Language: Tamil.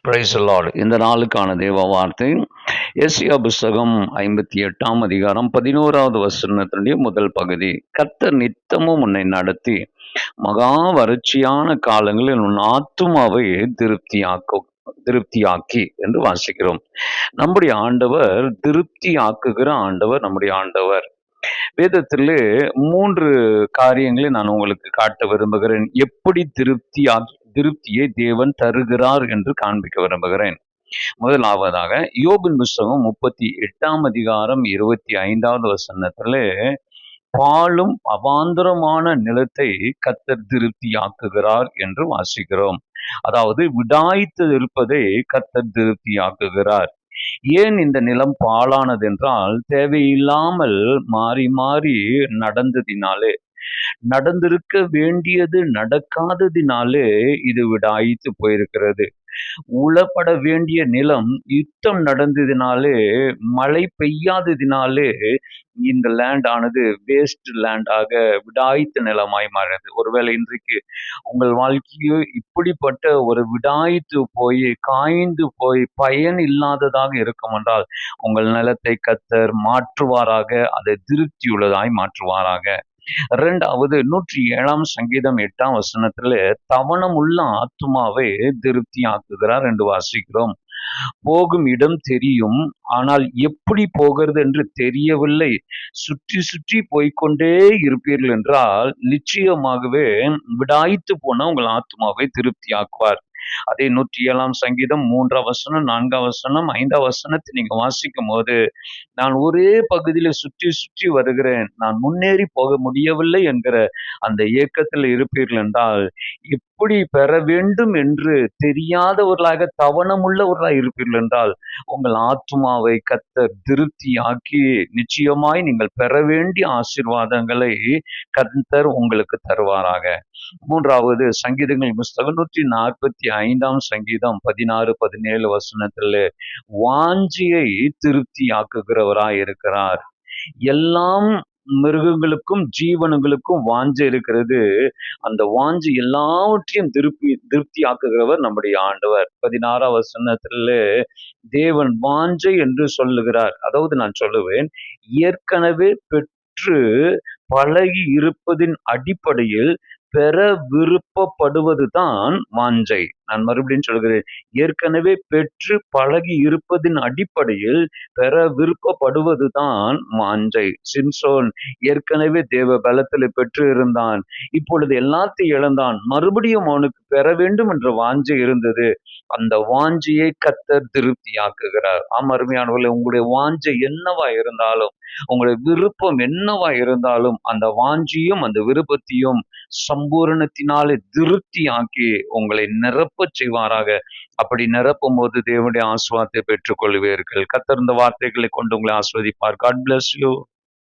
Praise the Lord. இந்த நாளுக்கான தேவ வார்த்தை எஸ்ஐயா புஸ்தகம் 58ஆம் அதிகாரம் 11வது வசனத்தினுடைய முதல் பகுதி. கர்த்தர் நித்தமும் உன்னை நடத்தி மகா வறட்சியான காலங்களில் உன் ஆத்துமாவை திருப்தியாக்கி என்று வாசிக்கிறோம். நம்முடைய ஆண்டவர் திருப்தி ஆக்குகிற ஆண்டவர் நம்முடைய ஆண்டவர். வேதத்திலே 3 காரியங்களை நான் உங்களுக்கு காட்ட விரும்புகிறேன். எப்படி திருப்தியை தேவன் தருகிறார் என்று காண்பிக்க விரும்புகிறேன். முதலாவதாக யோபின் புஸ்தகம் 38ஆம் அதிகாரம் 25வது வசனத்திலே பாலும் அவாந்தரமான நிலத்தை கர்த்தர் திருப்தியாக்குகிறார் என்று வாசிக்கிறோம். அதாவது விடாய்த்து இருப்பதை கர்த்தர் திருப்தியாக்குகிறார். ஏன் இந்த நிலம் பாழானது என்றால் தேவையில்லாமல் மாறி மாறி நடந்திருக்க வேண்டியது நடக்காததினாலே இது விடாய்த்து போயிருக்கிறது. உழப்பட வேண்டிய நிலம் யுத்தம் நடந்ததினாலே, மழை பெய்யாததினாலே இந்த லேண்ட் ஆனது வேஸ்ட் லேண்டாக விடாய்த்த நிலமாய் மாறினது. ஒருவேளை இன்றைக்கு உங்கள் வாழ்க்கையோ இப்படிப்பட்ட ஒரு விடாய்த்து போய் காய்ந்து போய் பயன் இல்லாததாக இருக்கும் என்றால் உங்கள் நிலத்தை கர்த்தர் மாற்றுவாராக, அதை திருப்தியுள்ளதாய் மாற்றுவாராக. 2வது 107ஆம் சங்கீதம் 8ஆம் வசனத்திலே தவணம் உள்ள ஆத்துமாவை திருப்தி ஆக்குகிறார் என்று வாசிக்கிறோம். போகும் இடம் தெரியும், ஆனால் எப்படி போகிறது என்று தெரியவில்லை. சுற்றி சுற்றி போய்கொண்டே இருப்பீர்கள் என்றால் நிச்சயமாகவே விடாய்த்து போன உங்கள் ஆத்துமாவை திருப்தி ஆக்குவார். அதே 107ஆம் சங்கீதம் 3ஆம் வசனம் 4ஆம் வசனம் 5ஆம் வசனத்தை நீங்க வாசிக்கும் போது, நான் ஒரே பகுதியில சுற்றி சுற்றி வருகிறேன், நான் முன்னேறி போக முடியவில்லை என்கிற அந்த ஏக்கத்தில் இருப்பீர்கள் என்றால், எப்படி பெற வேண்டும் என்று தெரியாதவர்களாக தவணமுள்ளவர்களாக இருப்பீர்கள் என்றால் உங்கள் ஆத்துமாவை கர்த்தர் திருப்தியாக்கி நிச்சயமாய் நீங்கள் பெற வேண்டிய ஆசீர்வாதங்களை கர்த்தர் உங்களுக்கு தருவாராக. 3வது சங்கீதங்கள் புஸ்தகம் 145ஆம் சங்கீதம் 16, 17 வசனத்திலே வாஞ்சியை திருப்தி ஆக்குகிறவராய் இருக்கிறார். எல்லாம் மிருகங்களுக்கும் ஜீவனங்களுக்கும் வாஞ்சை இருக்கிறது. அந்த வாஞ்சை எல்லாவற்றையும் திருப்தி ஆக்குகிறவர் நம்முடைய ஆண்டவர். 16ஆம் வசனத்திலே தேவன் வாஞ்சை என்று சொல்லுகிறார். அதாவது நான் சொல்லுவேன், ஏற்கனவே பெற்று பழகி இருப்பதின் அடிப்படையில் பெற விருப்பப்படுவதுதான் வாஞ்சை. நான் மறுபடியும் சொல்கிறேன், ஏற்கனவே பெற்று பழகி இருப்பதின் அடிப்படையில் பெற விருப்பப்படுவதுதான் வாஞ்சை. சிம்சோன் ஏற்கனவே தேவ பலத்தில் பெற்று இருந்தான், இப்பொழுது எல்லாத்தையும் இழந்தான், மறுபடியும் அவனுக்கு பெற வேண்டும் என்ற வாஞ்சை இருந்தது. அந்த வாஞ்சையை கர்த்தர் திருப்தியாக்குகிறார். அருமையானவர்களே, உங்களுடைய வாஞ்சை என்னவா இருந்தாலும், உங்களுடைய விருப்பம் என்னவா இருந்தாலும், அந்த வாஞ்சியும் அந்த விருப்பத்தையும் சம்பூரணத்தினாலே திருப்தியாக்கி உங்களை நிரப்பச் செய்வாராக. அப்படி நிரப்பும் போது தேவனுடைய ஆசீர்வாதத்தை பெற்றுக் கொள்வீர்கள். கர்த்தர் இந்த வார்த்தைகளை கொண்டு உங்களை ஆசீர்வதிப்பார். God bless you.